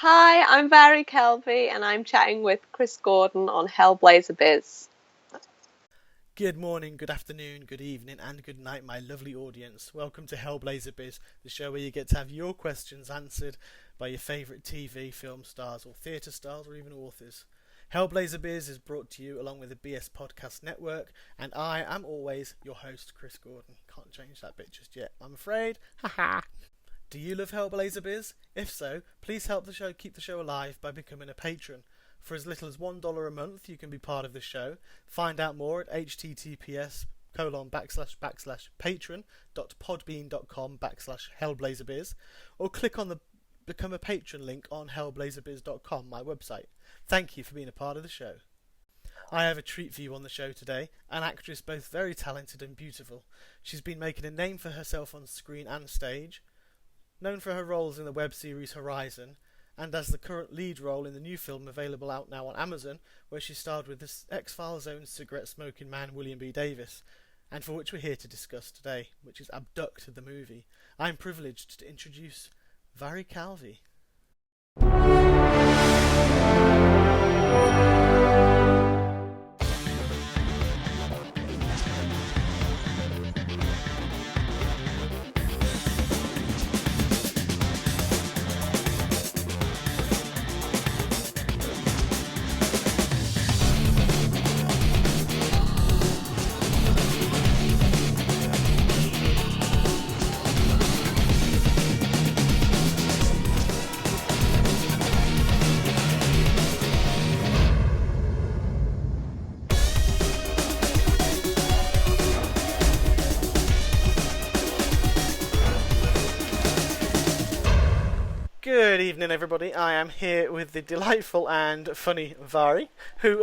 Hi, I'm Mhairi Calvey and I'm chatting with Chris Gordon on Hellblazer Biz. Good morning, good afternoon, good evening and good night, my lovely audience. Welcome to Hellblazer Biz, the show where you get to have your questions answered by your favourite TV, film stars or theatre stars or even authors. Hellblazer Biz is brought to you along with the BS Podcast Network, and I am always your host, Chris Gordon. Can't change that bit just yet, I'm afraid. Haha. Do you love Hellblazer Biz? If so, please help the show keep the show alive by becoming a patron. For as little as $1 a month, you can be part of the show. Find out more at https://patron.podbean.com/hellblazerbiz, or click on the Become a Patron link on hellblazerbiz.com, my website. Thank you for being a part of the show. I have a treat for you on the show today, an actress both very talented and beautiful. She's been making a name for herself on screen and stage, known for her roles in the web series Horizon, and as the current lead role in the new film available out now on Amazon, where she starred with the XFiles own cigarette-smoking man William B. Davis, and for which we're here to discuss today, which is Abduct the movie. I'm privileged to introduce Mhairi Calvey. Good evening, everybody. I am here with the delightful and funny Mhairi, who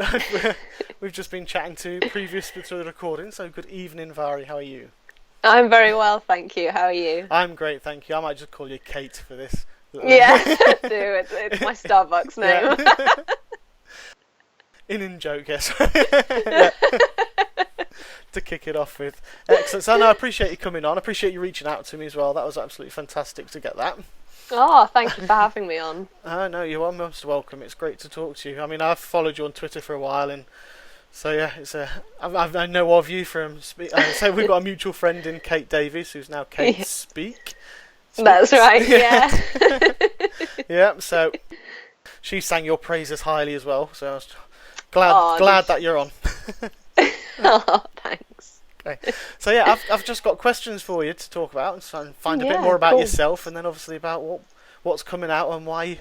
we've just been chatting to previous to the recording. So, good evening, Mhairi. How are you? I'm very well, thank you. How are you? I'm great, thank you. I might just call you Kate for this. Yeah, do. It's my Starbucks name. Yeah. In joke, yes. Yeah. To kick it off with. Excellent. So, no, I appreciate you coming on. I appreciate you reaching out to me as well. That was absolutely fantastic to get that. Oh, thank you for having me on. No, you are most welcome. It's great to talk to you. I mean, I've followed you on Twitter for a while, and so yeah, I know of you from. So we've got a mutual friend in Kate Davies, who's now Kate Speak. That's right. Yeah. Yeah. So she sang your praises highly as well. So I was glad that you're on. Oh, thanks. Okay. So yeah, I've just got questions for you to talk about and try and find a bit more about yourself, and then obviously about what's coming out and why,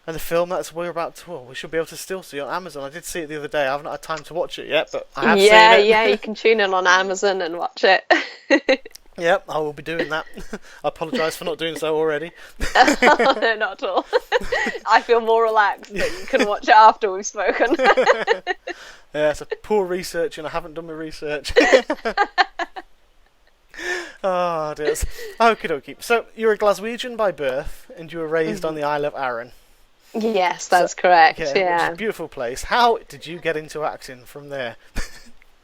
and the film that's we're about to. Well, we should be able to still see on Amazon. I did see it the other day. I haven't had time to watch it yet, but I have seen it. Yeah, you can tune in on Amazon and watch it. Yep, I will be doing that. I apologise for not doing so already. Oh, no, not at all. I feel more relaxed that you can watch it after we've spoken. Yeah, it's a poor research and I haven't done my research. Oh dear. Okie dokie. So you're a Glaswegian by birth and you were raised on the Isle of Arran. Yes, that's correct. Yeah. Which is a beautiful place. How did you get into acting from there?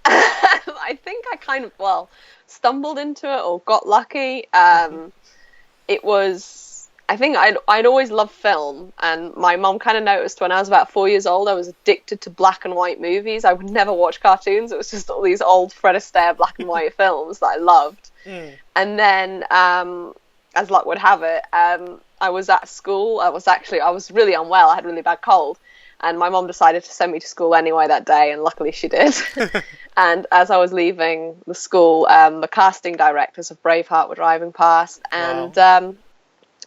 I think I kind of, stumbled into it or got lucky. It was, I think I'd always loved film, and my mum kind of noticed when I was about 4 years old I was addicted to black and white movies. I would never watch cartoons. It was just all these old Fred Astaire black and white films that I loved. And then, as luck would have it, I was at school. I was really unwell. I had a really bad cold. And my mum decided to send me to school anyway that day, and luckily she did. And as I was leaving the school, the casting directors of Braveheart were driving past, and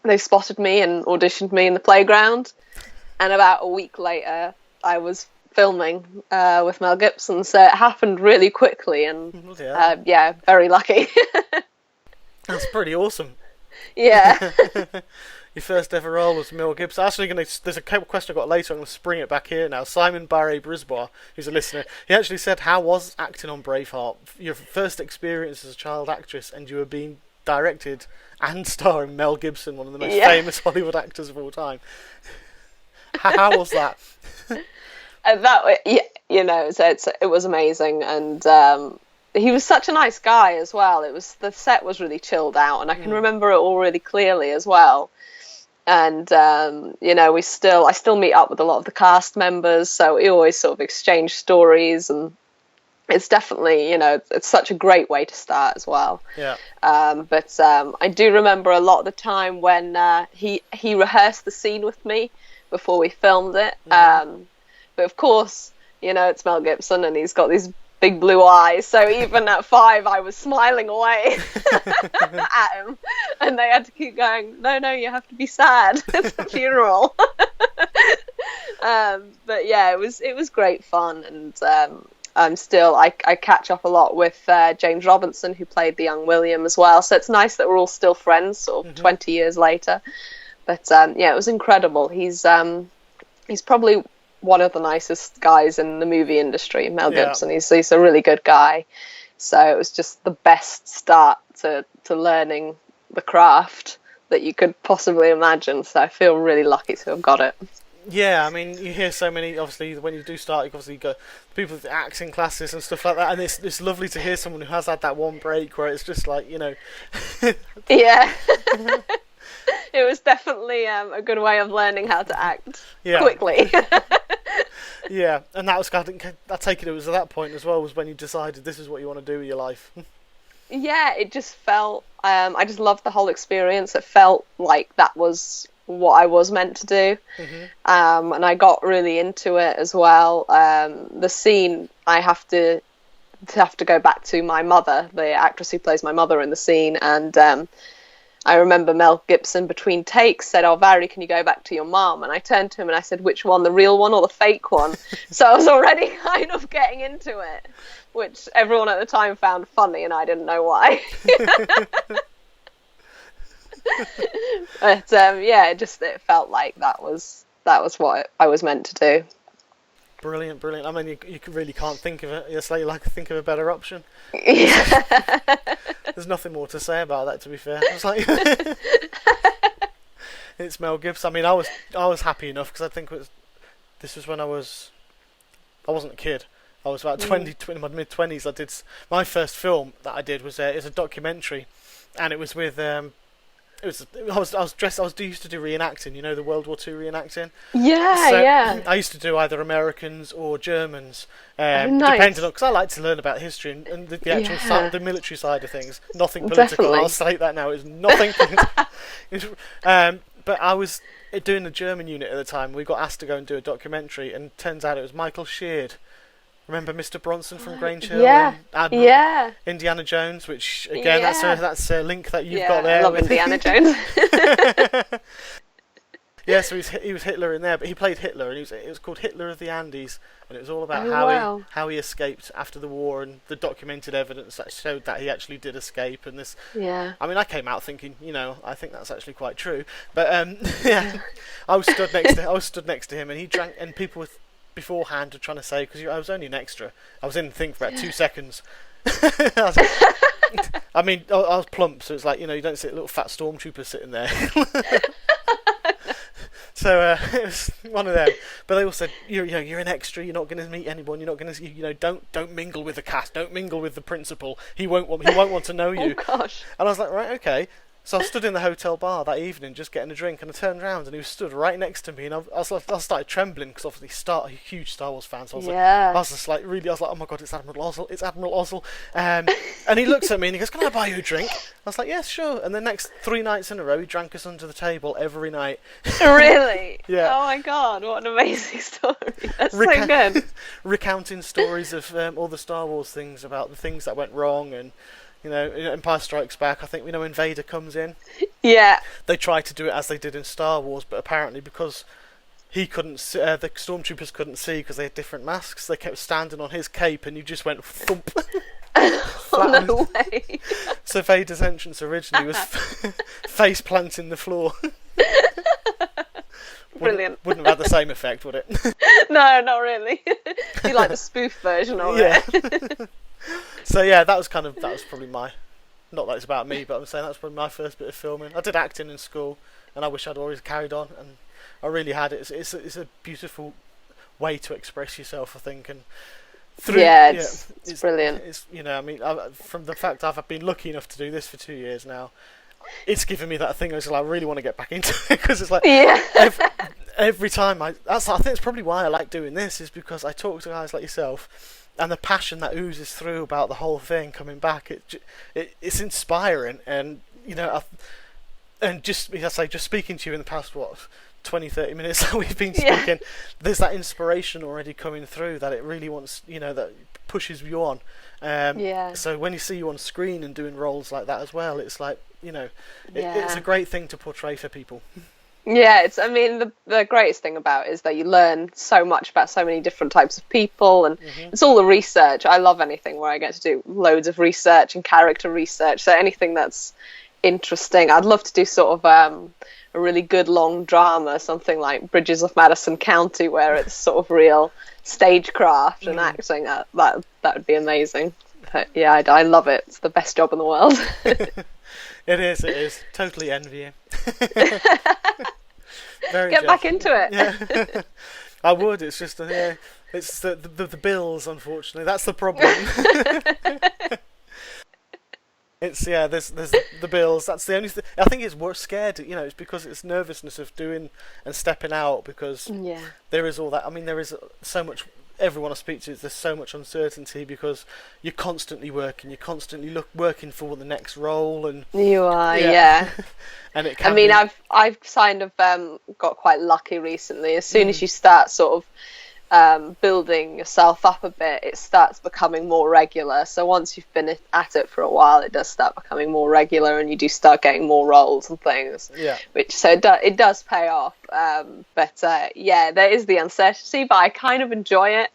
they spotted me and auditioned me in the playground. And about a week later, I was filming with Mel Gibson, so it happened really quickly, and very lucky. That's pretty awesome. Yeah. Your first ever role was Mel Gibson. There's a question I got later. I'm going to spring it back here now. Simon Barre Brisbois, who's a listener, he actually said, "How was acting on Braveheart? Your first experience as a child actress, and you were being directed and starring Mel Gibson, one of the most famous Hollywood actors of all time. How was that?" It was amazing, and he was such a nice guy as well. The set was really chilled out, and I can remember it all really clearly as well. And I still meet up with a lot of the cast members, so we always sort of exchange stories, and it's definitely, it's such a great way to start as well. Yeah. But I do remember a lot of the time when he rehearsed the scene with me before we filmed it. But of course, it's Mel Gibson, and he's got these big blue eyes, so even at 5 I was smiling away at him, and they had to keep going, no, you have to be sad, it's a funeral. But yeah, it was great fun, and I catch up a lot with James Robinson, who played the young William as well, so it's nice that we're all still friends sort of 20 years later. But it was incredible. He's probably one of the nicest guys in the movie industry, Mel Gibson. He's a really good guy. So it was just the best start to learning the craft that you could possibly imagine. So I feel really lucky to have got it. Yeah, I mean, you hear so many, obviously, when you do start, you obviously go people with acting classes and stuff like that, and it's lovely to hear someone who has had that one break where it's just like, Yeah. It was definitely a good way of learning how to act quickly. Yeah, and that was, I take it was at that point as well, was when you decided this is what you want to do with your life. Yeah, it just felt, I just loved the whole experience. It felt like that was what I was meant to do. And I got really into it as well. The scene, I have to go back to my mother, the actress who plays my mother in the scene, and I remember Mel Gibson between takes said, "Oh, Mhairi, can you go back to your mom?" And I turned to him and I said, "Which one, the real one or the fake one?" So I was already kind of getting into it, which everyone at the time found funny, and I didn't know why. But it felt like that was what I was meant to do. Brilliant. I mean, you really can't think of it. It's like think of a better option. Yeah. There's nothing more to say about that, to be fair. I was like, it's Mel Gibson. I mean, I was happy enough because I think this was when I wasn't a kid. I was about 20 in my mid-20s. I did my first film that I did was a documentary, and it was with I was dressed. I used to do reenacting. The World War II reenacting. Yeah. I used to do either Americans or Germans, nice. depending on, because I like to learn about history and the actual side, the military side of things. Nothing political. Definitely. I'll state that now. It's nothing. But I was doing the German unit at the time. We got asked to go and do a documentary, and turns out it was Michael Sheard. Remember Mr. Bronson from Grange Hill? Yeah. Indiana Jones, which again, that's a link that you've got there. I love Indiana Jones. Yeah, so he was Hitler in there, but he played Hitler, and it was called Hitler of the Andes, and it was all about how he escaped after the war, and the documented evidence that showed that he actually did escape. And this, I mean, I came out thinking, I think that's actually quite true, but I was stood next to him, and he drank, and people with beforehand are trying to say, because I was only an extra, I was in the thing for about 2 seconds. I mean, I was plump, so it's like, you don't see a little fat stormtrooper sitting there. So it was one of them. But they all said, you're an extra, you're not going to meet anyone, you're not going to, don't mingle with the cast, don't mingle with the principal, he won't want to know you. Oh gosh. And I was like, right, okay. So I stood in the hotel bar that evening just getting a drink, and I turned around and he was stood right next to me, and I started trembling because obviously a huge Star Wars fan, so I was like, oh my god, it's Admiral Ozzel, and he looks at me and he goes, "Can I buy you a drink?" I was like, "Yes, sure." And the next 3 nights in a row, he drank us under the table every night. Really? Yeah. Oh my god, what an amazing story. That's so good. Recounting stories of all the Star Wars things, about the things that went wrong, and Empire Strikes Back, I think when Vader comes in. Yeah. They tried to do it as they did in Star Wars, but apparently because he couldn't see, the stormtroopers couldn't see because they had different masks, they kept standing on his cape and you just went thump. Oh, no way. So Vader's entrance originally was face planting the floor. Brilliant. Wouldn't have had the same effect, would it? No, not really. You like the spoof version of it. So yeah, that was probably my, not that it's about me, but I'm saying that's probably my first bit of filming. I did acting in school, and I wish I'd always carried on, and I really had it. It's a beautiful way to express yourself, I think, and it's brilliant. It's from the fact I've been lucky enough to do this for 2 years now, it's given me that thing. I really want to get back into it, because it's like Yeah. every time I think it's probably why I like doing this, is because I talk to guys like yourself, and the passion that oozes through about the whole thing coming back. It's inspiring, and and just, as I say, just speaking to you in the past 20-30 minutes that we've been speaking, there's that inspiration already coming through that it really wants, that pushes you on. So when you see you on screen and doing roles like that as well, it's like, it's a great thing to portray for people. Yeah, the greatest thing about it is that you learn so much about so many different types of people, and it's all the research. I love anything where I get to do loads of research and character research, so anything that's interesting. I'd love to do sort of a really good long drama, something like Bridges of Madison County, where it's sort of real stagecraft and acting. That would be amazing. But yeah, I love it. It's the best job in the world. It is. Totally envy you. Very Get back into it. Yeah. I would. It's just it's the bills, unfortunately. That's the problem. There's the bills. That's the only thing. I think we're scared. It's because it's nervousness of doing and stepping out, because there is all that. There is so much. Everyone I speak to, there's so much uncertainty, because you're constantly working. You're constantly working for the next role, and you are, yeah. And it can. I've kind of got quite lucky recently. As soon as you start sort of building yourself up a bit, it starts becoming more regular. So once you've been at it for a while, it does start becoming more regular, and you do start getting more roles and things. Yeah. It does pay off. But there is the uncertainty, but I kind of enjoy it.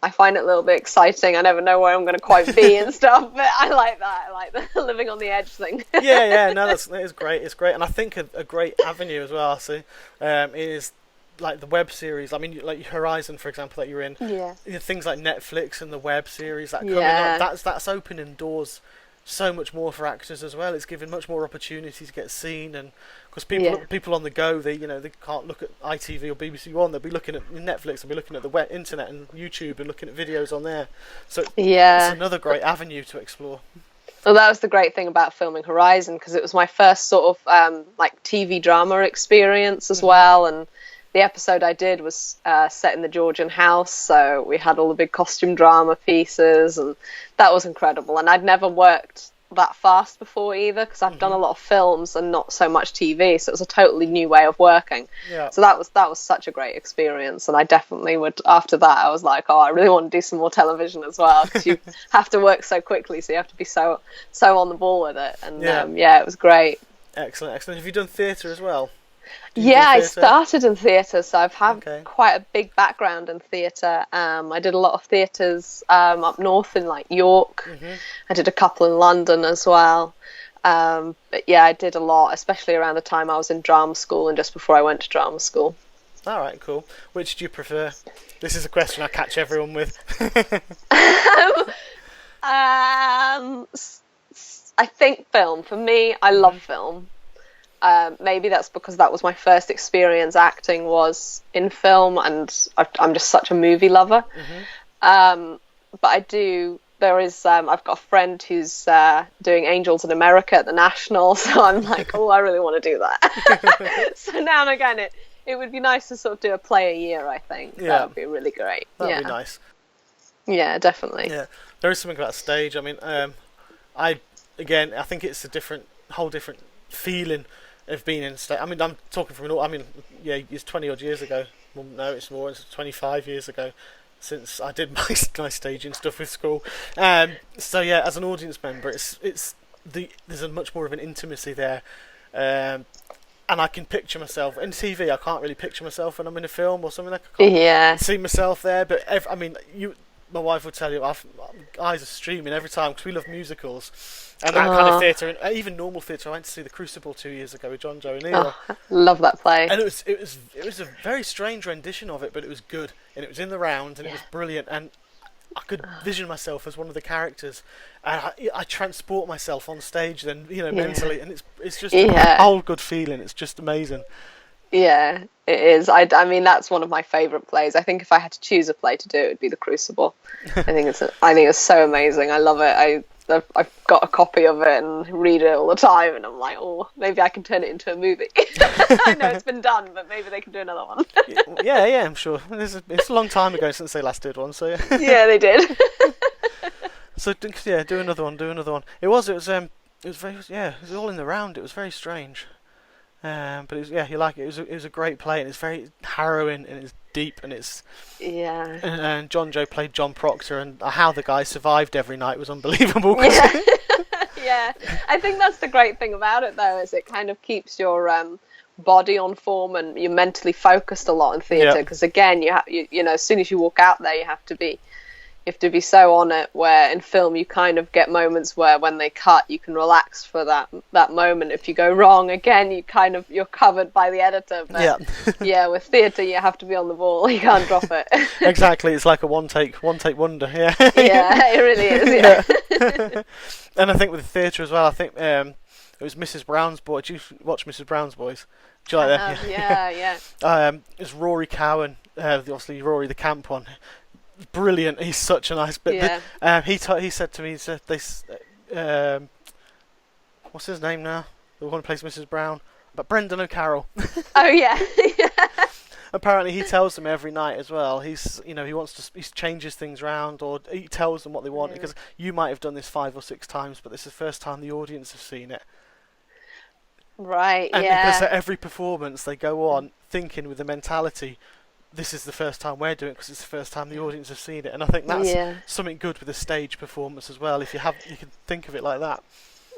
I find it a little bit exciting. I never know where I'm going to quite be and stuff, but I like that. I like the living on the edge thing. No, that is great. It's great, and I think a great avenue as well. So, is like the web series. Like Horizon, for example, that you're in. Yeah. Things like Netflix and the web series that come in. That's opening doors so much more for actors as well. It's giving much more opportunity to get seen, and because people on the go, they can't look at ITV or BBC One. They'll be looking at Netflix. They'll be looking at the web, internet and YouTube, and looking at videos on there. So it's another great avenue to explore. Well, that was the great thing about filming Horizon, because it was my first sort of like TV drama experience as well, and the episode I did was set in the Georgian house, so we had all the big costume drama pieces, and that was incredible. And I'd never worked that fast before either, because I've done a lot of films and not so much TV, so it was a totally new way of working. Yeah. So that was such a great experience, and I definitely would. After that, I was like, I really want to do some more television as well, because you have to work so quickly, so you have to be so on the ball with it. And it was great. Excellent. Have you done theatre as well? I started in theatre, so I've had quite a big background in theatre. I did a lot of theatres up north in like York. I did a couple in London as well. But I did a lot, especially around the time I was in drama school and just before I went to drama school. All right, cool. Which do you prefer? This is a question I catch everyone with. I think film. For me, I love film. Maybe that's because that was my first experience acting was in film, and I'm just such a movie lover. But I've got a friend who's doing Angels in America at the National, so I'm like, I really want to do that. So now and again, it would be nice to sort of do a play a year, I think. Yeah. That would be really great. That'd be nice. Yeah, definitely. Yeah, there is something about stage. I think it's a whole different feeling of being in stage. I'm talking from it's 20 odd years ago. Well, no, it's more. It's 25 years ago since I did my staging stuff with school. So yeah, as an audience member, there's a much more of an intimacy there, and I can picture myself in TV. I can't really picture myself when I'm in a film or something. I can't see myself there. But my wife would tell you, our eyes are streaming every time because we love musicals and that kind of theatre, and even normal theatre. I went to see the Crucible 2 years ago with John, Joe and Neil. Love that play. And it was a very strange rendition of it, but it was good, and it was in the round, and it was brilliant, and I could vision myself as one of the characters, and I transport myself on stage then, mentally, and it's just a whole good feeling. It's just amazing. Yeah, it is. That's one of my favourite plays. I think if I had to choose a play to do, it would be The Crucible. I think it's so amazing. I love it. I've got a copy of it and read it all the time, and I'm like, oh, maybe I can turn it into a movie. I know it's been done, but maybe they can do another one. yeah, I'm sure. It's a long time ago since they last did one, so yeah. Yeah, they did. So yeah, do another one. It was very, it was all in the round. It was very strange. But it was, you like it. It was a great play, and it's very harrowing, and it's deep, and it's And John Joe played John Proctor, and how the guy survived every night was unbelievable. Yeah, I think that's the great thing about it, though, is it kind of keeps your body on form, and you're mentally focused a lot in theatre. Because again, you know, as soon as you walk out there, you have to be so on it, where in film you kind of get moments where when they cut you can relax for that moment. If you go wrong again, you're covered by the editor, but with theatre you have to be on the ball. You can't drop it. Exactly, it's like a one take wonder. Yeah it really is. And I think with the theatre as well, I think it was Mrs. Brown's Boys. Did you watch Mrs. Brown's Boys? Do you like that? Yeah. It's Rory Cowan, obviously Rory the camp one. Brilliant. He's such a nice bit. He said to me, what's his name now? The one who plays Mrs. Brown, but Brendan O'Carroll. Oh yeah. Apparently he tells them every night as well. He changes things around, or he tells them what they want, because you might have done this 5 or 6 times, but this is the first time the audience have seen it. Right. And because at every performance they go on thinking with the mentality, this is the first time we're doing it because it's the first time the audience have seen it. And I think that's something good with a stage performance as well, if you can think of it like that.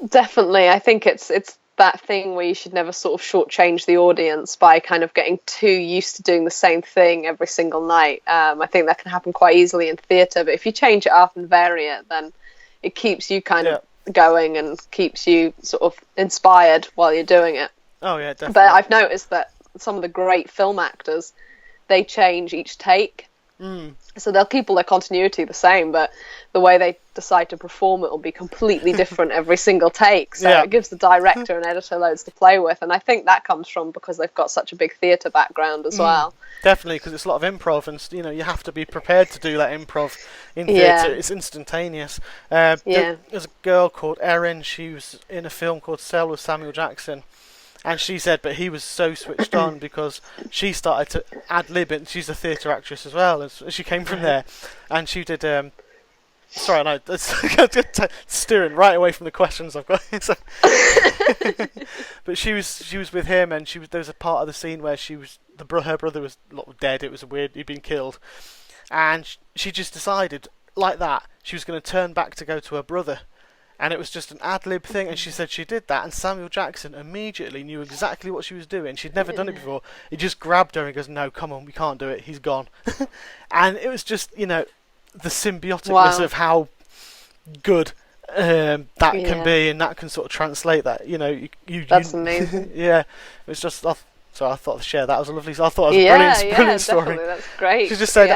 Definitely. I think it's that thing where you should never sort of shortchange the audience by kind of getting too used to doing the same thing every single night. I think that can happen quite easily in theatre, but if you change it up and vary it, then it keeps you kind of going and keeps you sort of inspired while you're doing it. Oh yeah, definitely. But I've noticed that some of the great film actors, they change each take. So they'll keep all their continuity the same, but the way they decide to perform it will be completely different every single take. So it gives the director and editor loads to play with, and I think that comes from because they've got such a big theatre background as well. Definitely, because it's a lot of improv, and you have to be prepared to do that improv in theatre. It's instantaneous. There's a girl called Erin. She was in a film called Cell with Samuel Jackson. And she said, but he was so switched on because she started to ad-lib, and she's a theatre actress as well, and she came from there. And she did, sorry, no, steering right away from the questions I've got. But she was with him, and there was a part of the scene where her brother was dead. It was he'd been killed. And she just decided, like that, she was going to turn back to go to her brother. And it was just an ad-lib thing, and she said she did that, and Samuel Jackson immediately knew exactly what she was doing. She'd never done it before. He just grabbed her and goes, no, come on, we can't do it, he's gone. And it was just, the symbioticness of how good that can be, and that can sort of translate that, That's amazing. Yeah, it was just... So I thought to share that. Was a lovely. I thought it was a brilliant story. That's great. She just said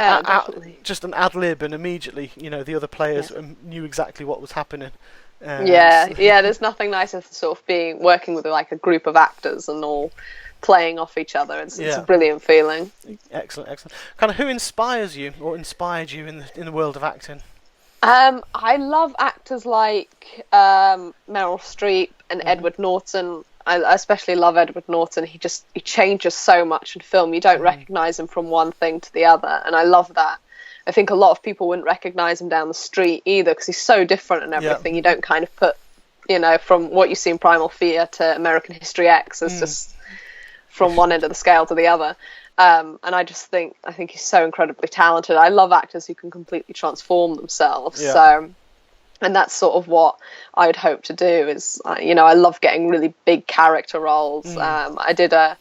just an ad lib, and immediately, the other players knew exactly what was happening. There's nothing nicer than sort of working with like a group of actors and all playing off each other. It's a brilliant feeling. Excellent. Kind of who inspires you or inspired you in the world of acting? I love actors like Meryl Streep and Edward Norton. I especially love Edward Norton. He changes so much in film. You don't recognise him from one thing to the other, and I love that. I think a lot of people wouldn't recognise him down the street either because he's so different and everything. You don't kind of put, from what you see in Primal Fear to American History X as just from one end of the scale to the other. And I think he's so incredibly talented. I love actors who can completely transform themselves. Yeah. So. And that's sort of what I'd hope to do is, I love getting really big character roles. I did a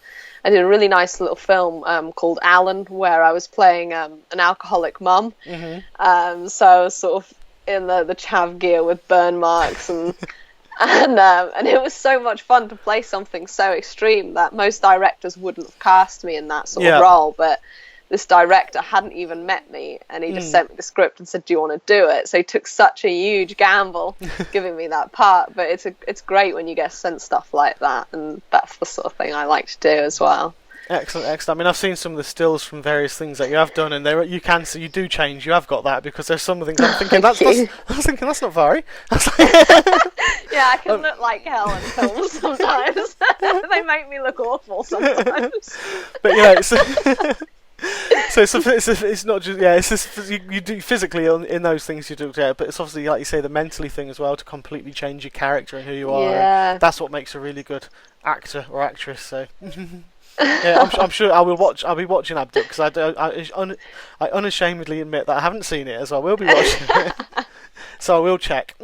really nice little film called Alan, where I was playing an alcoholic mum. So I was sort of in the chav gear with burn marks and it was so much fun to play something so extreme that most directors wouldn't have cast me in that sort of role, but this director hadn't even met me, and he just sent me the script and said, do you want to do it? So he took such a huge gamble giving me that part, but it's great when you get sent stuff like that, and that's the sort of thing I like to do as well. Excellent, excellent. I mean, I've seen some of the stills from various things that you have done, and you can see you do change. You have got that, because there's some things I'm thinking that's not Mhairi. Yeah, I can look like hell in films sometimes. They make me look awful sometimes. But you know, it's not just it's just you do physically in those things you do, yeah. But it's obviously, like you say, the mentally thing as well, to completely change your character and who you are. Yeah. And that's what makes a really good actor or actress. So. Yeah, I'm sure I will watch. I'll be watching Abdic, because I unashamedly admit that I haven't seen it, as I will be watching it. So I will check.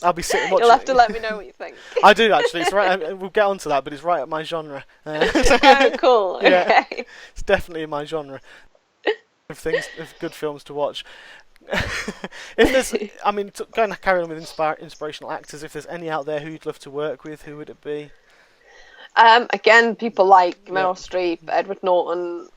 I'll be sitting watching. You'll have to let me know what you think. I do, actually. It's right. We'll get onto that, but it's right up my genre. Oh, cool. Yeah, Okay. it's definitely in my genre of good films to watch. If there's, I mean, going to carry on with inspirational actors. If there's any out there who you'd love to work with, who would it be? Again, people like Meryl Streep, Edward Norton.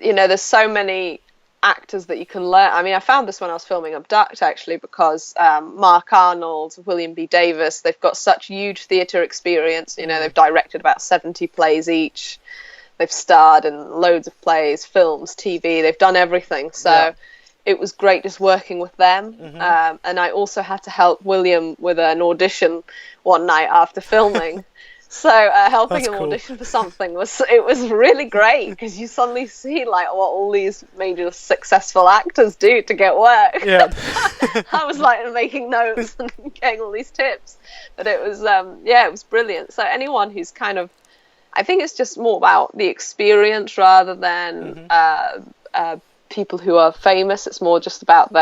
There's so many actors that you can learn. I mean, I found this when I was filming Abduct, actually, because Mark Arnold, William B. Davis, they've got such huge theatre experience. They've directed about 70 plays each. They've starred in loads of plays, films, TV. They've done everything. So it was great just working with them. Mm-hmm. And I also had to help William with an audition one night after filming. So helping him audition for something was really great, because you suddenly see like what all these major successful actors do to get work. Yeah. I was like making notes and getting all these tips, but it was it was brilliant. So anyone who's kind of, I think it's just more about the experience rather than people who are famous. It's more just about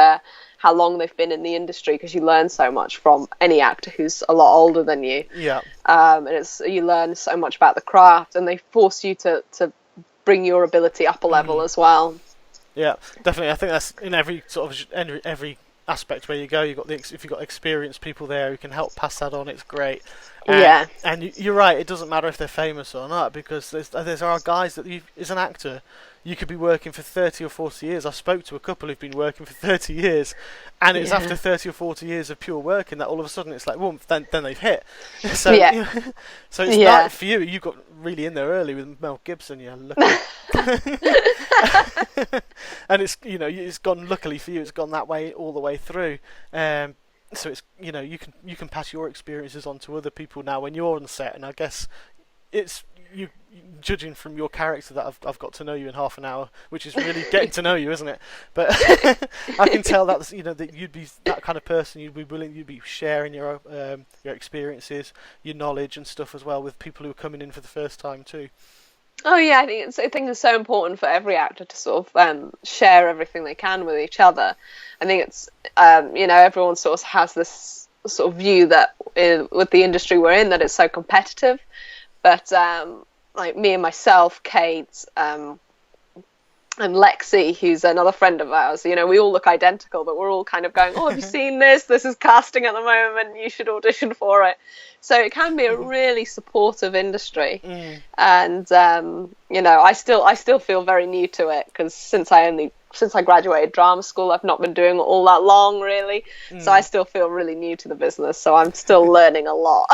how long they've been in the industry, because you learn so much from any actor who's a lot older than you. Yeah. And you learn so much about the craft, and they force you to bring your ability up a level as well. Yeah, definitely. I think that's in every sort of every aspect where you go. If you've got experienced people there who can help pass that on, it's great. And you're right. It doesn't matter if they're famous or not, because there are guys that as an actor, you could be working for 30 or 40 years. I spoke to a couple who've been working for 30 years, and it's after 30 or 40 years of pure work, and that all of a sudden it's like, well, then they've hit. So, so it's not for you. You got really in there early with Mel Gibson. You're lucky. And it's gone. Luckily for you, it's gone that way all the way through. So it's you can pass your experiences on to other people now when you're on set, and I guess it's you judging from your character that I've got to know you in half an hour, which is really getting to know you, isn't it? But I can tell that that you'd be that kind of person. You'd be sharing your experiences, your knowledge and stuff as well with people who are coming in for the first time too. Oh yeah, I think it's so important for every actor to sort of share everything they can with each other. I think it's everyone sort of has this sort of view that with the industry we're in, that it's so competitive. But like me and myself, Kate, and Lexi, who's another friend of ours, we all look identical, but we're all kind of going, oh, have you seen this? This is casting at the moment. You should audition for it. So it can be a really supportive industry. And, I still feel very new to it, because since I graduated drama school, I've not been doing it all that long, really. So I still feel really new to the business. So I'm still learning a lot.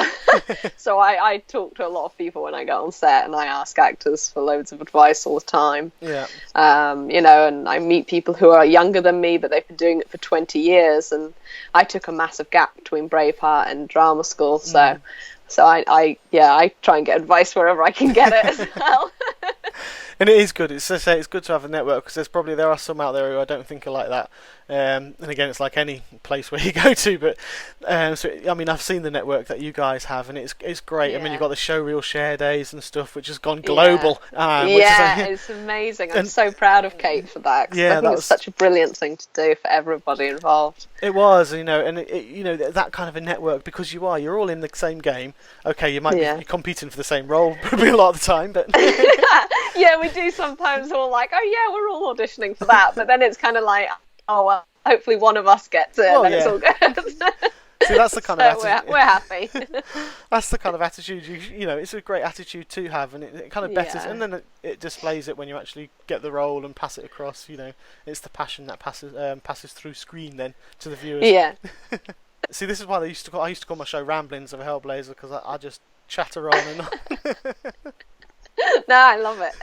So I talk to a lot of people when I go on set, and I ask actors for loads of advice all the time. Yeah. And I meet people who are younger than me, but they've been doing it for 20 years. And I took a massive gap between Braveheart and drama school. So I try and get advice wherever I can get it as well. And it is good. It's good to have a network, because there are some out there who I don't think are like that. And again, it's like any place where you go to. But I've seen the network that you guys have, and it's great. Yeah. I mean, you've got the showreel share days and stuff, which has gone global. It's amazing. I'm so proud of Kate for that. I think it's such a brilliant thing to do for everybody involved. It was, and that kind of a network, because you're all in the same game. Okay, you might be competing for the same role probably a lot of the time, but yeah, we do sometimes. All like, oh yeah, we're all auditioning for that, but then it's kind of like, oh well, hopefully one of us gets it, and then it's all good. See, that's the kind of attitude. We're happy. That's the kind of attitude it's a great attitude to have, and it kind of betters, and then it displays it when you actually get the role and pass it across. It's the passion that passes through screen then to the viewers. Yeah. See, this is why I used to call my show Ramblings of a Hellblazer, because I just chatter on and on. No, I love it.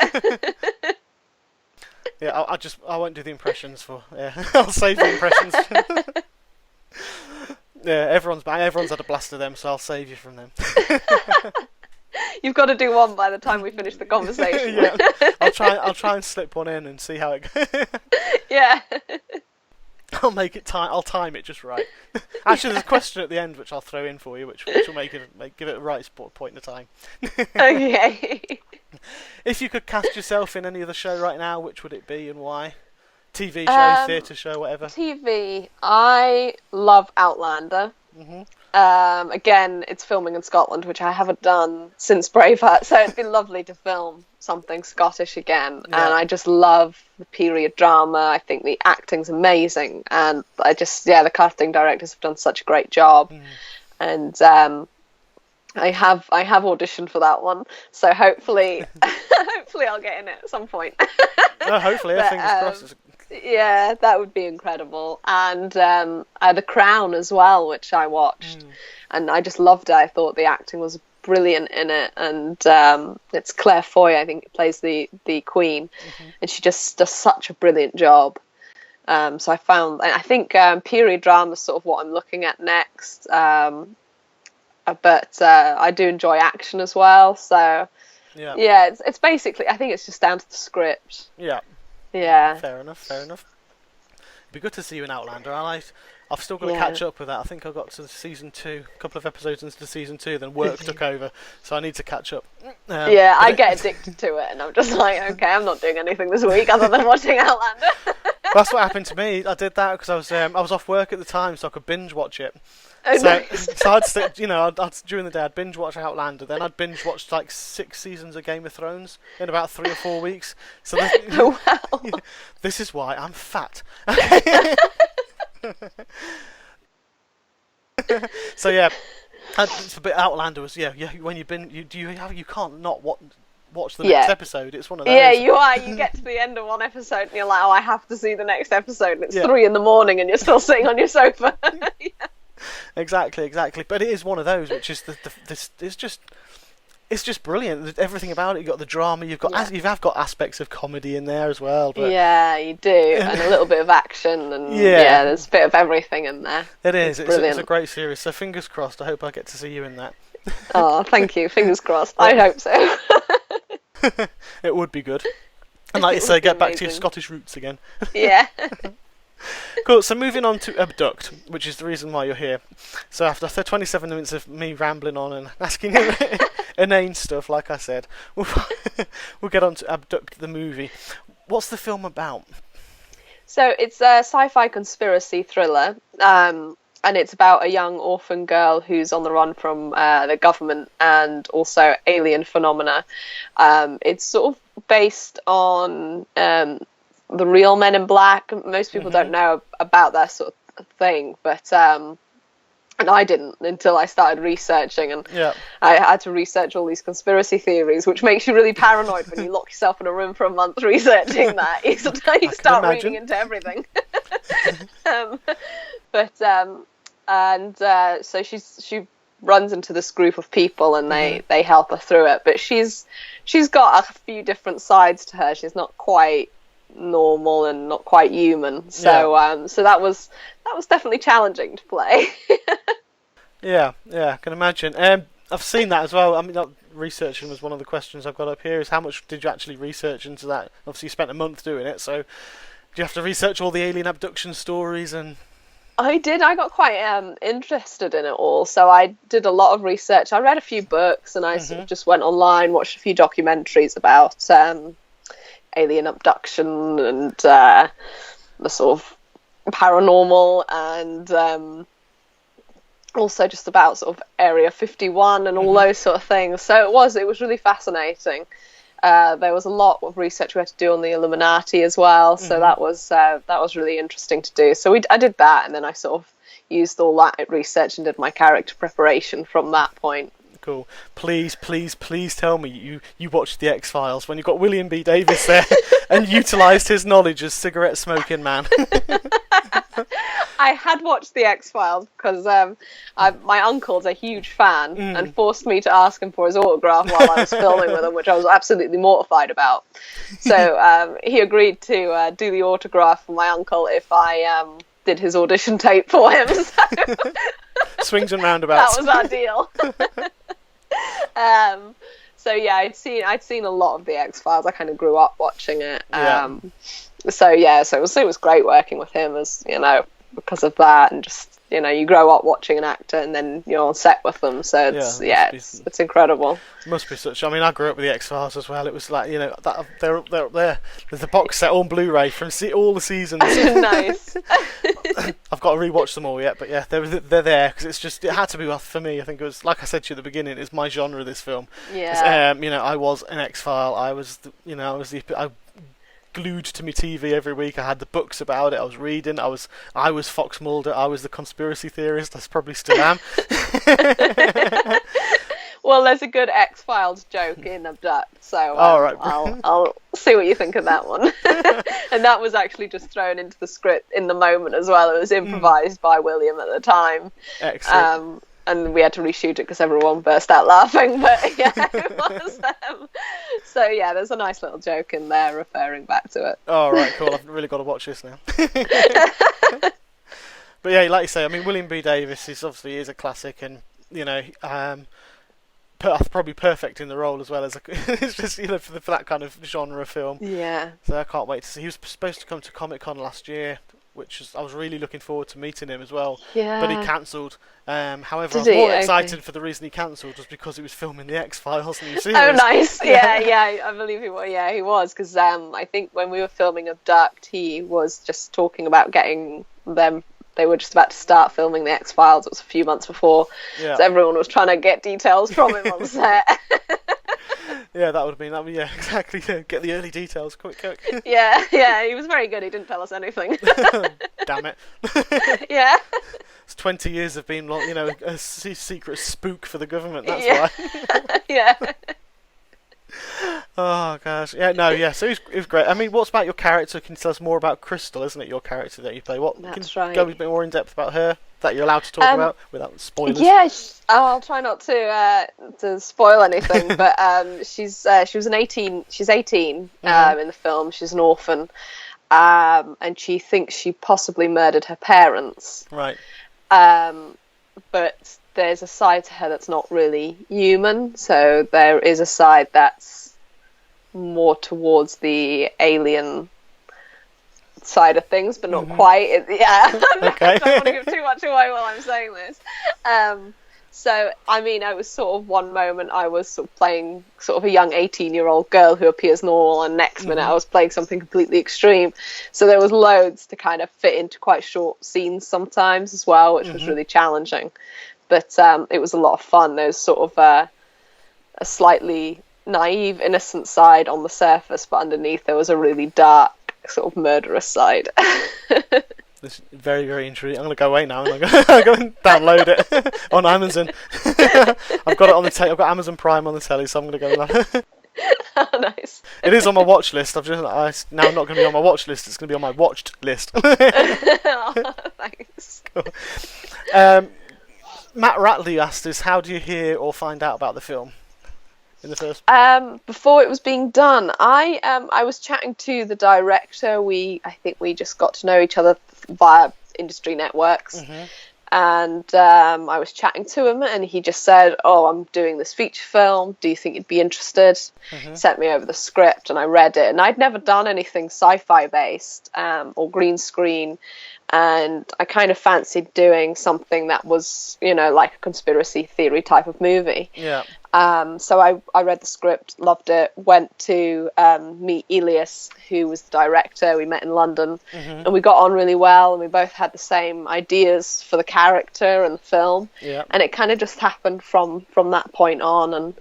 Yeah, I won't do the impressions for. Yeah, I'll save the impressions. Yeah, everyone's had a blast of them, so I'll save you from them. You've got to do one by the time we finish the conversation. Yeah, I'll try and slip one in and see how it goes. Yeah. I'll make it time. I'll time it just right. Actually, there's a question at the end which I'll throw in for you, which will give it a right point in time. Okay. If you could cast yourself in any other show right now, which would it be and why? TV show, theatre show, whatever. TV. I love Outlander. Again, it's filming in Scotland, which I haven't done since Braveheart, so it'd be lovely to film something Scottish again. Yeah. And I just love the period drama. I think the acting's amazing, and the casting directors have done such a great job. And I have auditioned for that one, so hopefully I'll get in it at some point. Hopefully, fingers crossed. Yeah, that would be incredible. And The Crown as well, which I watched, and I just loved it. I thought the acting was brilliant in it, and it's Claire Foy, I think, plays the Queen, and she just does such a brilliant job. So I think period drama is sort of what I'm looking at next. But I do enjoy action as well. So yeah, it's basically, I think it's just down to the script. Yeah. Yeah. Fair enough. It'd be good to see you in Outlander. I've still got to catch up with that. I think I got to season 2, a couple of episodes into season 2, then work took over, so I need to catch up. I get addicted to it, and I'm just like, okay, I'm not doing anything this week other than watching Outlander. That's what happened to me. I did that because I was off work at the time, so I could binge watch it. Oh, so I'd during the day I'd binge watch Outlander, then I'd binge watch like 6 seasons of Game of Thrones in about 3 or 4 weeks. So oh, wow. This is why I'm fat. So yeah, it's a bit Outlander was when you can't not watch the next episode. It's one of those. Yeah, you are. You get to the end of one episode and you're like, oh, I have to see the next episode. And it's 3 a.m. and you're still sitting on your sofa. Yeah. Exactly. But it is one of those, which is it's just brilliant. Everything about it. You've got the drama. You've got aspects of comedy in there as well. But yeah, you do, and a little bit of action, and there's a bit of everything in there. It is. It's a great series. So fingers crossed. I hope I get to see you in that. Oh, thank you. Fingers crossed. I hope so. It would be good. And like you say, get back to your Scottish roots again. Yeah. Cool, so moving on to Abduct, which is the reason why you're here. So after 27 minutes of me rambling on and asking inane stuff, like I said, we'll get on to Abduct the movie. What's the film about? So it's a sci-fi conspiracy thriller, and it's about a young orphan girl who's on the run from the government and also alien phenomena. It's sort of based on the real Men in Black. Most people don't know about that sort of thing, but and I didn't until I started researching, and I had to research all these conspiracy theories, which makes you really paranoid when you lock yourself in a room for a month researching that. You start reading into everything. So she runs into this group of people, and they help her through it, but she's got a few different sides to her. She's not quite normal and not quite human, so so that was definitely challenging to play. yeah I can imagine. I've seen that as well. I mean, researching was one of the questions I've got up here, is how much did you actually research into that? Obviously you spent a month doing it, so do you have to research all the alien abduction stories? And I did. I got quite interested in it all, so I did a lot of research. I read a few books, and I sort of just went online, watched a few documentaries about alien abduction and the sort of paranormal, and also just about sort of Area 51 and all those sort of things. So it was really fascinating. There was a lot of research we had to do on the Illuminati as well, so that was really interesting to do. So I did that, and then I sort of used all that research and did my character preparation from that point. Cool. Please tell me you watched the XFiles when you got William B. Davis there and utilised his knowledge as cigarette smoking man. I had watched the X-Files because my uncle's a huge fan and forced me to ask him for his autograph while I was filming with him, which I was absolutely mortified about. So he agreed to do the autograph for my uncle if I did his audition tape for him. So swings and roundabouts. That was our deal. So yeah, I'd seen a lot of the X-Files. I kind of grew up watching it. So it was great working with him, as you know, because of that, and just, you know, you grow up watching an actor and then you're on set with them, so it's incredible. It must be such. I mean, I grew up with the X-Files as well. It was like, you know, that they're up there. There's a box set on Blu-ray from all the seasons. Nice. I've got to rewatch them all yet, but yeah, they're there because it had to be for me. I think it was, like I said to you at the beginning, it's my genre, this film. Yeah. You know, I was an X-File. I glued to my TV every week. I had the books about it. I was reading. I was Fox Mulder. I was the conspiracy theorist. I probably still am. Well, there's a good X-Files joke in Abduct, so right. I'll see what you think of that one. And that was actually just thrown into the script in the moment as well. It was improvised by William at the time. Excellent. And we had to reshoot it because everyone burst out laughing, but yeah, it was them. So yeah, there's a nice little joke in there referring back to it. Oh, right, cool. I've really got to watch this now. But yeah, like you say, I mean, William B. Davis is a classic, and, you know, probably perfect in the role as well as it's just, you know, for that kind of genre film. Yeah. So I can't wait to see. He was supposed to come to Comic-Con last year, I was really looking forward to meeting him as well. Yeah. But he cancelled. However, I was more excited for the reason he cancelled was because he was filming the X-Files new series. Oh, nice. Yeah, I believe he was. Yeah, he was, because I think when we were filming Abduct, he was just talking about getting them. They were just about to start filming the X-Files. It was a few months before, so everyone was trying to get details from him on set. Yeah, that would have been, yeah, exactly. Yeah, get the early details, quick. Yeah, he was very good. He didn't tell us anything. Damn it. Yeah. It's 20 years of being, you know, a secret spook for the government, that's why. Yeah. Oh, gosh. Yeah, no, yeah, so it was great. I mean, what's about your character? Can you tell us more about Crystal, isn't it, your character that you play? That's right. Go a bit more in depth about her, that you're allowed to talk about, without spoilers? Yeah, I'll try not to spoil anything, but she's 18 in the film. She's an orphan, and she thinks she possibly murdered her parents. Right. But there's a side to her that's not really human, so there is a side that's more towards the alien side of things, but not quite. Okay. I don't want to give too much away while I'm saying this. So, I mean, I was sort of one moment I was sort of playing sort of a young 18-year-old girl who appears normal, and next minute I was playing something completely extreme. So there was loads to kind of fit into quite short scenes sometimes as well, which was really challenging. But it was a lot of fun. There's sort of a slightly naive, innocent side on the surface, but underneath there was a really dark, sort of murderous side. This is very, very intriguing. I'm going to go away now and I'm going to download it on Amazon. I've got it on the I've got Amazon Prime on the telly, so I'm going to go. Oh, nice. It is on my watch list. Now I'm not going to be on my watch list. It's going to be on my watched list. Oh, thanks. Cool. Matt Ratley asked us, how do you hear or find out about the film? In the first, before it was being done, I was chatting to the director. I think we just got to know each other via industry networks, and I was chatting to him, and he just said, "Oh, I'm doing this feature film. Do you think you'd be interested?" Sent me over the script, and I read it, and I'd never done anything sci-fi based or green screen. And I kind of fancied doing something that was, you know, like a conspiracy theory type of movie. Yeah. So I read the script, loved it, went to meet Elias, who was the director. We met in London, and we got on really well, and we both had the same ideas for the character and the film. Yeah. And it kind of just happened from that point on,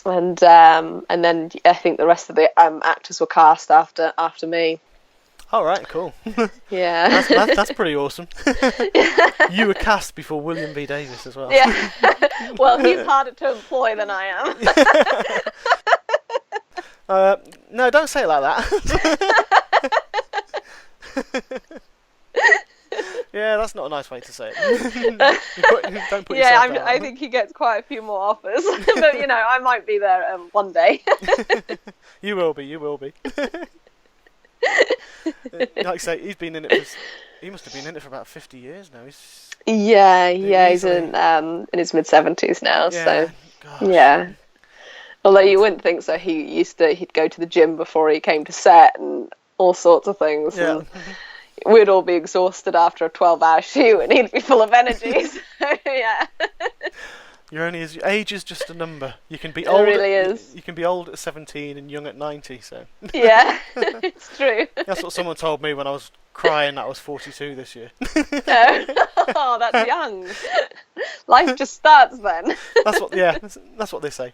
and then I think the rest of the actors were cast after me. All right, cool. Yeah. That's pretty awesome. You were cast before William B. Davis as well. Yeah. Well, he's harder to employ than I am. No, don't say it like that. Yeah, that's not a nice way to say it. Don't put Yeah, yourself down. I think he gets quite a few more offers, but I might be there one day. You will be. Like I say, he's been in it. He must have been in it for about 50 years now. He's He's in his mid-70s now. Yeah, So gosh. yeah. Although you wouldn't think so. He'd go to the gym before he came to set and all sorts of things. Yeah. And we'd all be exhausted after a 12-hour shoot, and he'd be full of energy. So yeah. Age is just a number. You can be It old. really is. You can be old at 17 and young at 90. So. Yeah, it's true. That's what someone told me when I was crying that I was 42 this year. Oh, that's young. Life just starts then. That's what they say.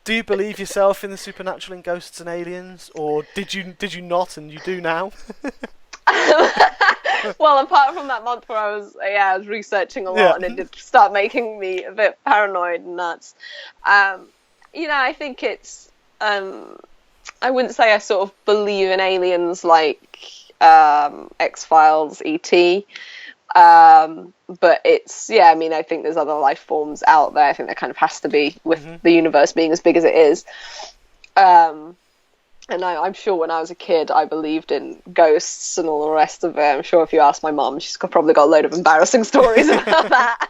Do you believe yourself in the supernatural and ghosts and aliens, or did you not and you do now? Well, apart from that month where I was researching a lot, and it did start making me a bit paranoid and nuts. I think it's I wouldn't say I sort of believe in aliens like X-Files, ET. But it's, I think there's other life forms out there. I think there kind of has to be with the universe being as big as it is. And I'm sure when I was a kid, I believed in ghosts and all the rest of it. I'm sure if you ask my mum, she's probably got a load of embarrassing stories about that.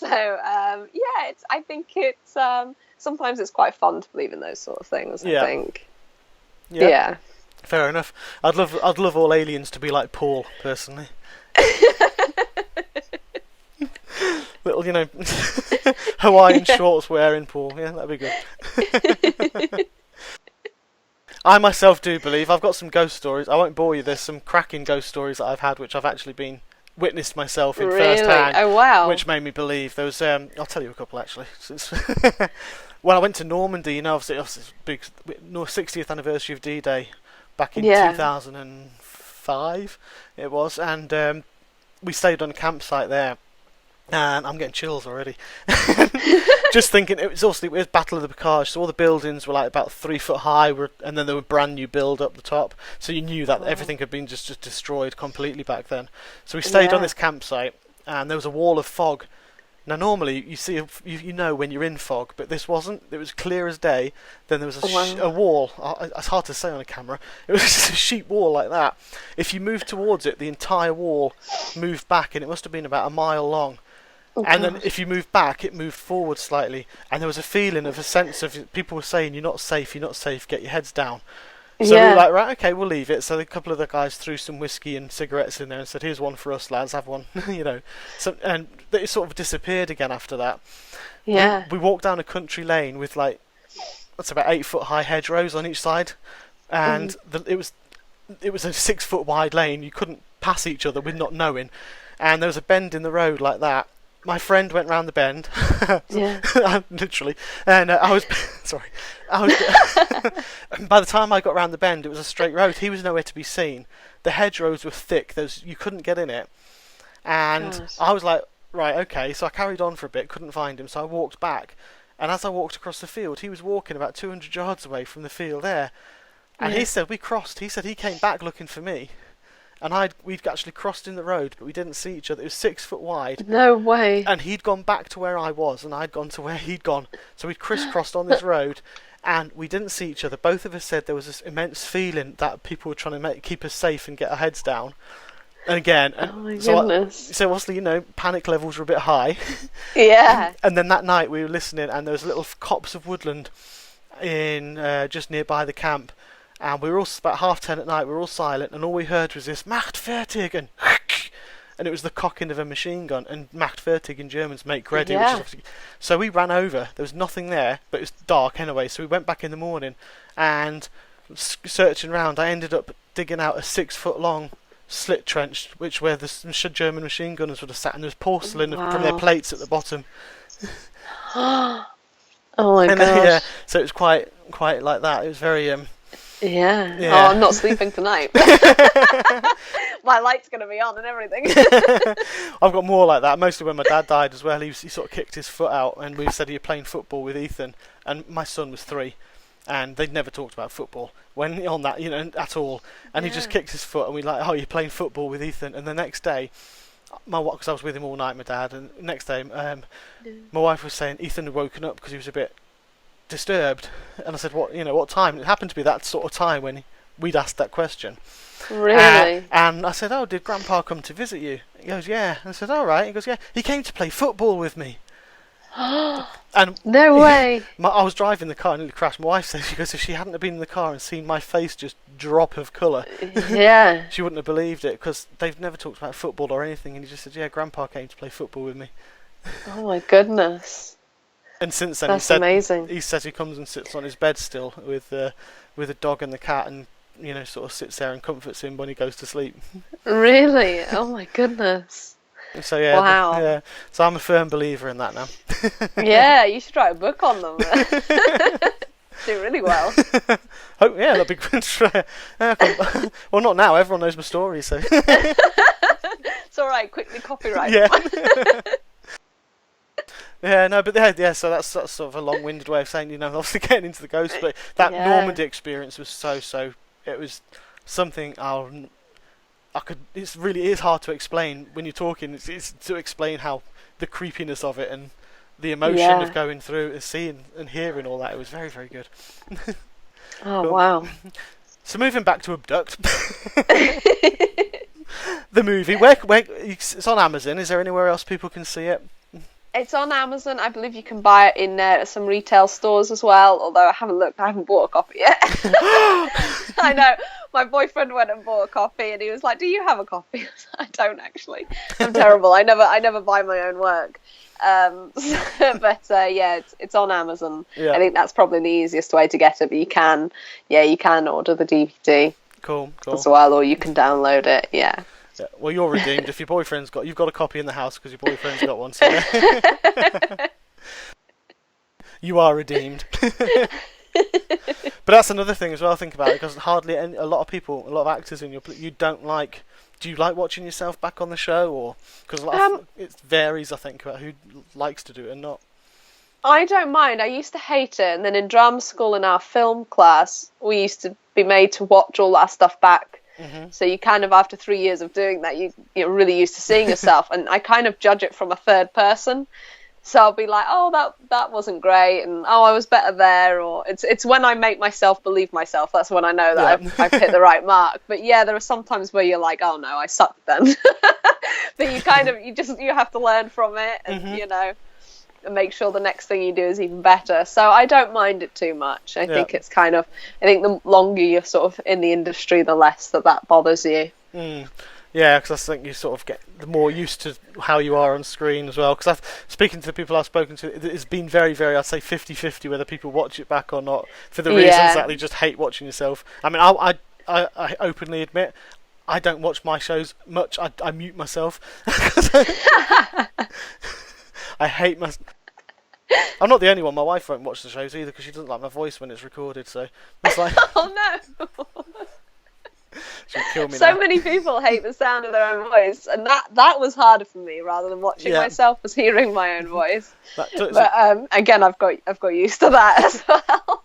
I think it's sometimes it's quite fun to believe in those sort of things. I think. Yeah. Fair enough. I'd love all aliens to be like Paul, personally. Little, Hawaiian shorts wearing Paul. Yeah, that'd be good. I myself do believe. I've got some ghost stories. I won't bore you. There's some cracking ghost stories that I've had, which I've actually been witnessed myself in first hand. Oh wow! Which made me believe. There was. I'll tell you a couple actually. When I went to Normandy, obviously big 60th anniversary of D-Day back in 2005. It was, and we stayed on a campsite there. And I'm getting chills already. Just thinking, it was Battle of the Bocage, so all the buildings were like about 3 foot high, and then there were brand new build up the top, so you knew that everything had been just destroyed completely back then. So we stayed on this campsite, and there was a wall of fog. Now normally you see, you know when you're in fog, but this wasn't. It was clear as day. Then there was a wall. It's hard to say on a camera. It was just a sheet wall like that. If you moved towards it, the entire wall moved back, and it must have been about a mile long. And then if you moved back, it moved forward slightly, and there was a sense of people were saying, you're not safe, get your heads down. So we were like, right, okay, we'll leave it. So a couple of the guys threw some whiskey and cigarettes in there and said, here's one for us, lads, have one. So, and it sort of disappeared again after that. Yeah. We walked down a country lane with that's about 8 foot high hedgerows on each side, and it was a 6 foot wide lane. You couldn't pass each other with not knowing, and there was a bend in the road like that. My friend went round the bend, literally, and I was sorry. By the time I got round the bend, it was a straight road. He was nowhere to be seen. The hedgerows were thick; you couldn't get in it. And I was like, right, okay. So I carried on for a bit, couldn't find him, so I walked back. And as I walked across the field, he was walking about 200 yards away from the field there. And he said we crossed. He said he came back looking for me. And we'd actually crossed in the road, but we didn't see each other. It was 6 foot wide. No way. And he'd gone back to where I was, and I'd gone to where he'd gone. So we'd crisscrossed on this road, and we didn't see each other. Both of us said there was this immense feeling that people were trying to keep us safe and get our heads down. And again, so obviously, panic levels were a bit high. Yeah. And then that night we were listening, and there was little copse of woodland in just nearby the camp. And we were all about 10:30 at night. We were all silent, and all we heard was this "Macht fertig," and it was the cocking of a machine gun. And "Macht fertig" in German's "make ready." So we ran over. There was nothing there, but it was dark anyway. So we went back in the morning, and searching around, I ended up digging out a 6 foot long slit trench, where the German machine gunners would have sat, and there was porcelain from their plates at the bottom. Oh my gosh! So it was quite like that. It was very Yeah. Oh, I'm not sleeping tonight. My light's going to be on and everything. I've got more like that. Mostly when my dad died as well. He sort of kicked his foot out, and we said he was playing football with Ethan, and my son was 3. and they'd never talked about football when on that, at all. And he just kicked his foot, and we like, oh, you're playing football with Ethan. And the next day, because I was with him all night, my dad, and the next day, my wife was saying Ethan had woken up because he was a bit disturbed, and I said, what time? And it happened to be that sort of time when we'd asked that question. Really? And I said, oh, did Grandpa come to visit you? He goes, yeah. And I said, all right. He goes, yeah. He came to play football with me. And no way. I was driving the car and nearly crashed. My wife says, she goes, if she hadn't have been in the car and seen my face just drop of colour, she wouldn't have believed it, because they've never talked about football or anything. And he just said, yeah, Grandpa came to play football with me. Oh my goodness. And since then, that's amazing. He says he comes and sits on his bed still with the dog and the cat, and sort of sits there and comforts him when he goes to sleep. Really? Oh my goodness. So yeah, wow. So I'm a firm believer in that now. Yeah, you should write a book on them. Do really well. Oh yeah, that'd be good. Well, not now. Everyone knows my story, so. It's all right. Quickly copyright. Yeah. Yeah, no, but yeah. So that's sort of a long-winded way of saying, obviously getting into the ghost, but that Normandy experience was so. It was something it really is hard to explain when you're talking. It's to explain how the creepiness of it and the emotion of going through and seeing and hearing all that. It was very, very good. Oh, cool. Wow. So moving back to Abduct. The movie, where it's on Amazon. Is there anywhere else people can see it? It's on Amazon. I believe you can buy it in some retail stores as well, although I haven't looked. I haven't bought a copy yet. I know. My boyfriend went and bought a copy, and he was like, do you have a copy? I don't, actually. I'm terrible. I never buy my own work. But it's on Amazon. Yeah. I think that's probably the easiest way to get it, but you can order the DVD. Cool. As well, or you can download it, yeah. Yeah, well, you're redeemed if your boyfriend's you've got a copy in the house because your boyfriend's got one. So you are redeemed. But that's another thing as well. Think about it, because hardly a lot of actors in you don't like. Do you like watching yourself back on the show, or because it varies? I think about who likes to do it and not. I don't mind. I used to hate it, and then in drama school in our film class, we used to be made to watch all that stuff back. Mm-hmm. So you kind of, after 3 years of doing that, you're really used to seeing yourself, and I kind of judge it from a third person. So I'll be like, oh, that wasn't great, and oh, I was better there, or it's when I make myself believe myself, that's when I know that I've hit the right mark. But yeah, there are some times where you're like, oh no, I sucked then. But you have to learn from it, and and make sure the next thing you do is even better. So I don't mind it too much. I think it's I think the longer you're sort of in the industry, the less that bothers you. Yeah, because I think you sort of get the more used to how you are on screen as well. Because speaking to the people I've spoken to, it's been very, very, I'd say 50-50 whether people watch it back or not, for the reasons that they just hate watching yourself. I mean, I openly admit, I don't watch my shows much. I mute myself. I hate my. I'm not the only one. My wife won't watch the shows either because she doesn't like my voice when it's recorded. So it's like. Oh no! She'll kill me. So many people hate the sound of their own voice, and that was harder for me rather than watching myself, was hearing my own voice. But again, I've got used to that as well.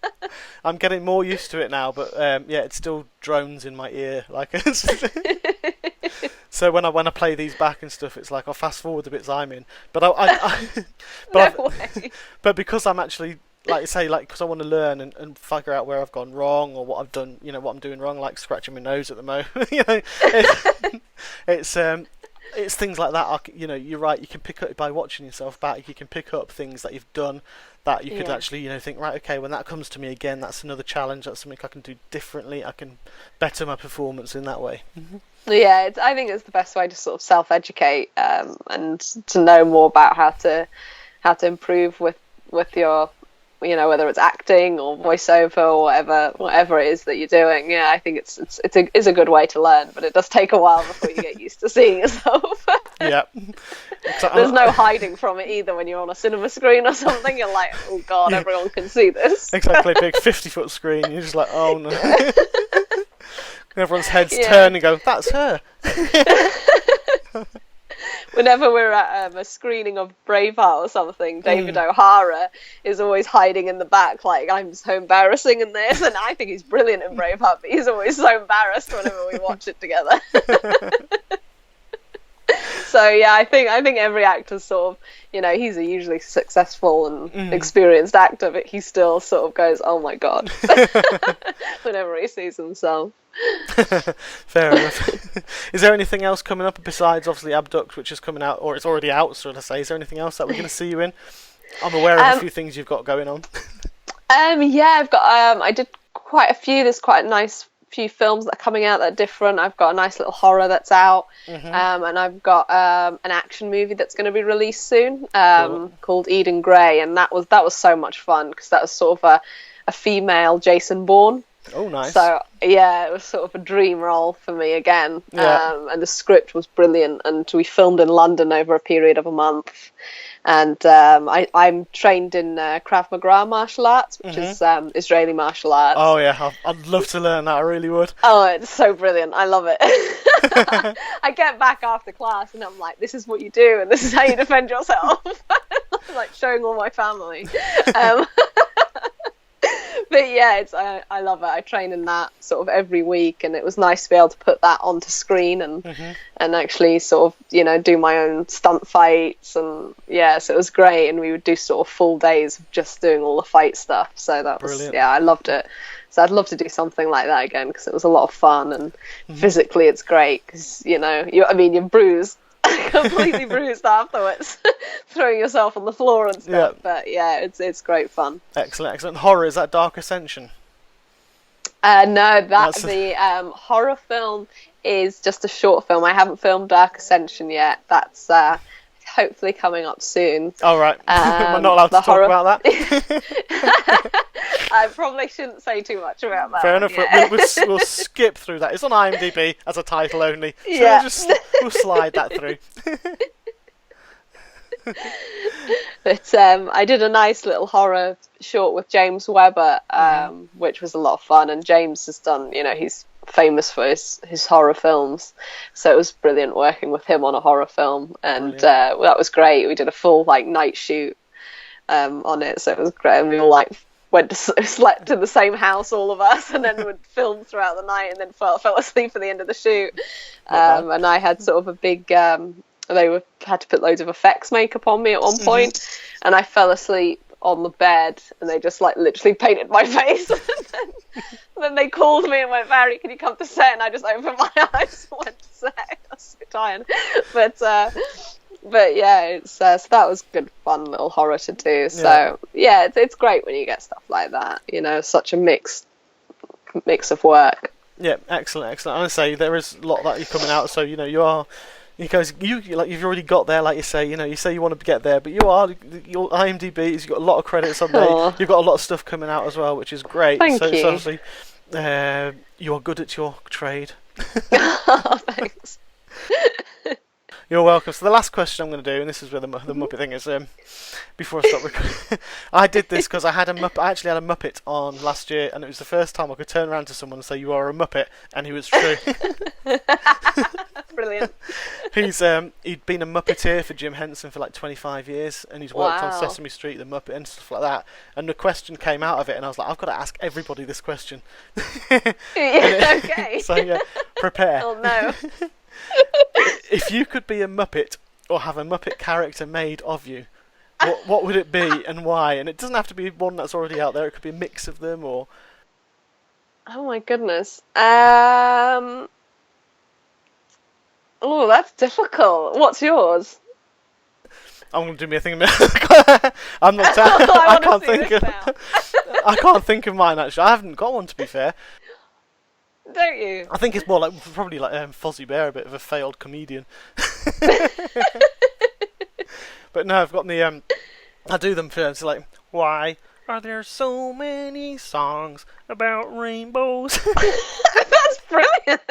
I'm getting more used to it now, but it still drones in my ear like. So when I play these back and stuff, it's like I'll fast forward the bits I'm in, but but because I'm actually because I want to learn and figure out where I've gone wrong or what I've done, what I'm doing wrong, like scratching my nose at the moment. It's things like that. You're right. You can pick up by watching yourself back. You can pick up things that you've done that you could actually, think, right, okay, when that comes to me again, that's another challenge. That's something I can do differently. I can better my performance in that way. Yeah, I think it's the best way to sort of self-educate and to know more about how to improve with your, whether it's acting or voiceover or whatever it is that you're doing. Yeah, I think it's a good way to learn, but it does take a while before you get used to seeing yourself. Yeah. There's no hiding from it either when you're on a cinema screen or something. You're like, oh god, everyone can see this. Exactly, a big 50-foot screen. You're just like, oh no. Everyone's heads turn and go, that's her. whenever we're at a screening of Braveheart or something, David O'Hara is always hiding in the back, like, I'm so embarrassing in this, and I think he's brilliant in Braveheart, but he's always so embarrassed whenever we watch it together. So yeah, I think every actor's sort of, you know, he's a usually successful and experienced actor, but he still sort of goes, oh my god, whenever he sees himself. Fair enough. Is there anything else coming up besides obviously Abduct, which is coming out, or it's already out, so to say? Is there anything else that we're going to see you in? I'm aware of a few things you've got going on. Yeah, I've got I did quite a few. There's quite a nice few films that are coming out that are different. I've got a nice little horror that's out, and I've got an action movie that's going to be released soon, called Eden Grey, and that was so much fun because that was sort of a female Jason Bourne. Oh, nice. So yeah, it was sort of a dream role for me again. And the script was brilliant, and we filmed in London over a period of a month. And I'm trained in Krav Maga martial arts, which is Israeli martial arts. Oh yeah, I'd love to learn that. I really would. Oh, it's so brilliant. I love it. I get back after class and I'm like, this is what you do and this is how you defend yourself. Like showing all my family. But yeah, I love it. I train in that sort of every week, and it was nice to be able to put that onto screen and actually sort of, you know, do my own stunt fights, and yeah, so it was great. And we would do sort of full days of just doing all the fight stuff. So that was brilliant. Yeah, I loved it. So I'd love to do something like that again because it was a lot of fun, and physically it's great because, you know, you're bruised. Completely bruised afterwards, throwing yourself on the floor and stuff. Yeah. But yeah, it's great fun. Excellent. Horror, is that Dark Ascension? No, the horror film is just a short film. I haven't filmed Dark Ascension yet. That's hopefully coming up soon. All right. I'm not allowed to talk about that. I probably shouldn't say too much about that. Fair enough. We'll skip through that. It's on IMDb as a title only. So yeah. we'll slide that through. But I did a nice little horror short with James Webber, which was a lot of fun. And James has done, you know, he's famous for his horror films, so it was brilliant working with him on a horror film, and that was great. We did a full night shoot on it, so it was great, and we all slept in the same house, all of us, and then would film throughout the night, and then fell asleep at the end of the shoot. And I had sort of a big had to put loads of effects makeup on me at one point, and I fell asleep on the bed, and they just literally painted my face. And then they called me and went, Mhairi, can you come to set? And I just opened my eyes and went to set. I was so tired. But yeah, so that was good, fun little horror to do. So yeah, it's great when you get stuff like that. You know, such a mix of work. Yeah, excellent. I say there is a lot that you're coming out. So you know you've already got there, like you say. You know, you say you want to get there, but your IMDb, you've got a lot of credits on there. You've got a lot of stuff coming out as well, which is great. Thank you. So obviously, you are good at your trade. Oh, thanks. You're welcome. So the last question I'm going to do, and this is where the Muppet thing is. Before I stop recording, I did this because I actually had a Muppet on last year, and it was the first time I could turn around to someone and say, "You are a Muppet," and he was true. Brilliant. He'd been a Muppeteer for Jim Henson for 25 years, and he's worked on Sesame Street, the Muppet, and stuff like that. And the question came out of it, and I was like, I've got to ask everybody this question. Okay. So yeah, prepare. Oh no. If you could be a Muppet or have a Muppet character made of you, what would it be and why? And it doesn't have to be one that's already out there. It could be a mix of them, or. Oh my goodness. Oh, that's difficult. What's yours? I'm going to do me a thing. I'm not. I can't think of mine actually. I haven't got one, to be fair. Don't you? I think it's more probably Fozzie Bear, a bit of a failed comedian. But no, I've got the I do them for it's why are there so many songs about rainbows? That's brilliant.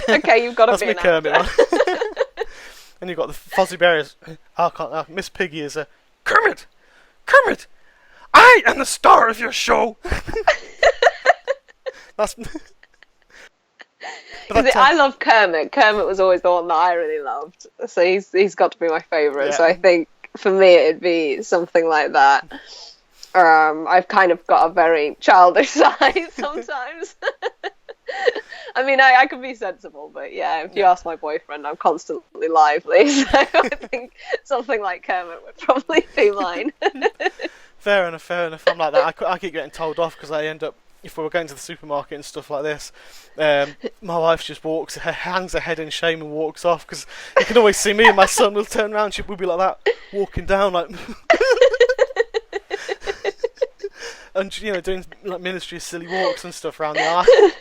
Okay, you've got to be an actor. Kermit one. And you've got the Fozzie Bear is Miss Piggy is a Kermit, I am the star of your show. That's Because I love Kermit. Kermit was always the one that I really loved. So he's got to be my favourite. Yeah. So I think for me it'd be something like that. I've kind of got a very childish side sometimes. I mean, I can be sensible, but yeah, if you ask my boyfriend, I'm constantly lively. So I think something like Kermit would probably be mine. Fair enough. I'm like that. I keep getting told off because I end up, if we were going to the supermarket and stuff like this, my wife just hangs her head in shame and walks off, because you can always see me and my son will turn around, we'll be like that, walking down like... and, doing like ministry silly walks and stuff around the aisle.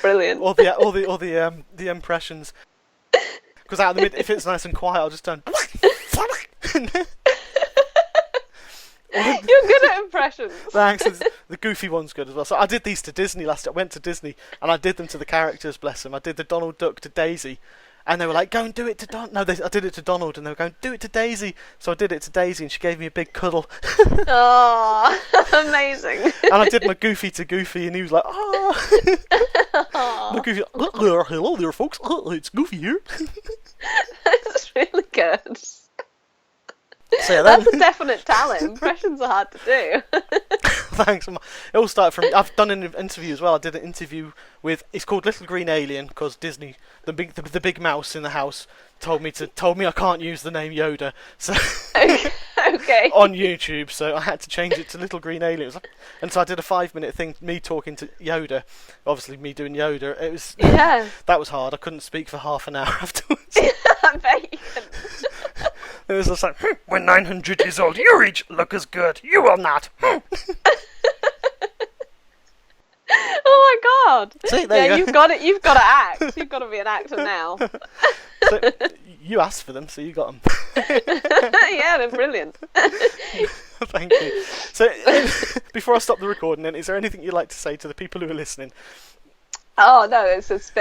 Brilliant. Or the impressions. Because out of the mid, if it's nice and quiet, I'll just turn... You're good at impressions. Thanks. The goofy one's good as well. So I did these to Disney last. I went to Disney and I did them to the characters. Bless them. I did the Donald Duck to Daisy, and they were like, "Go and do it to Don." No, I did it to Donald, and they were going, "Do it to Daisy." So I did it to Daisy, and she gave me a big cuddle. Oh, amazing! And I did my Goofy to Goofy, and he was like, "Oh." My Goofy, hello there, folks. It's Goofy here. That's really good. So yeah, that's a definite talent. Impressions are hard to do. Thanks. It all started from... I've done an interview as well. I did an interview with... It's called Little Green Alien, because Disney, the big mouse in the house, told me I can't use the name Yoda. So okay. On YouTube, so I had to change it to Little Green Alien. And so I did a 5-minute thing, me talking to Yoda. Obviously, me doing Yoda. It was... Yeah. That was hard. I couldn't speak for half an hour afterwards. I bet you can. It was just like, when 900 years old, you each look as good. You will not. Oh my god! See, there you go. You've got to act. You've got to be an actor now. So, you asked for them, so you got them. Yeah, they're brilliant. Thank you. So, before I stop the recording, then, is there anything you'd like to say to the people who are listening? Oh no, it's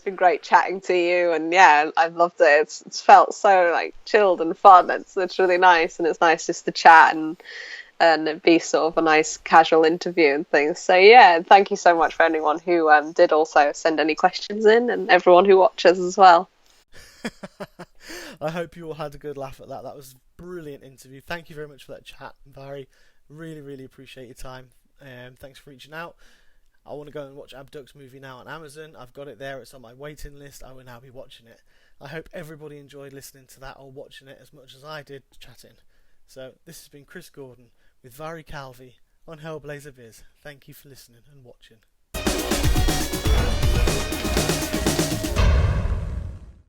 been great chatting to you, and yeah, I've loved it. It's felt so like chilled and fun. It's really nice, and it's nice just to chat and it be sort of a nice casual interview and things. So yeah, thank you so much for anyone who did also send any questions in, and everyone who watches as well. I hope you all had a good laugh at that. That was a brilliant interview. Thank you very much for that chat, Mhairi. Really, really appreciate your time. Thanks for reaching out. I want to go and watch Abduct's movie now on Amazon. I've got it there. It's on my waiting list. I will now be watching it. I hope everybody enjoyed listening to that or watching it as much as I did chatting. So this has been Chris Gordon with Mhairi Calvey on Hellblazer Biz. Thank you for listening and watching.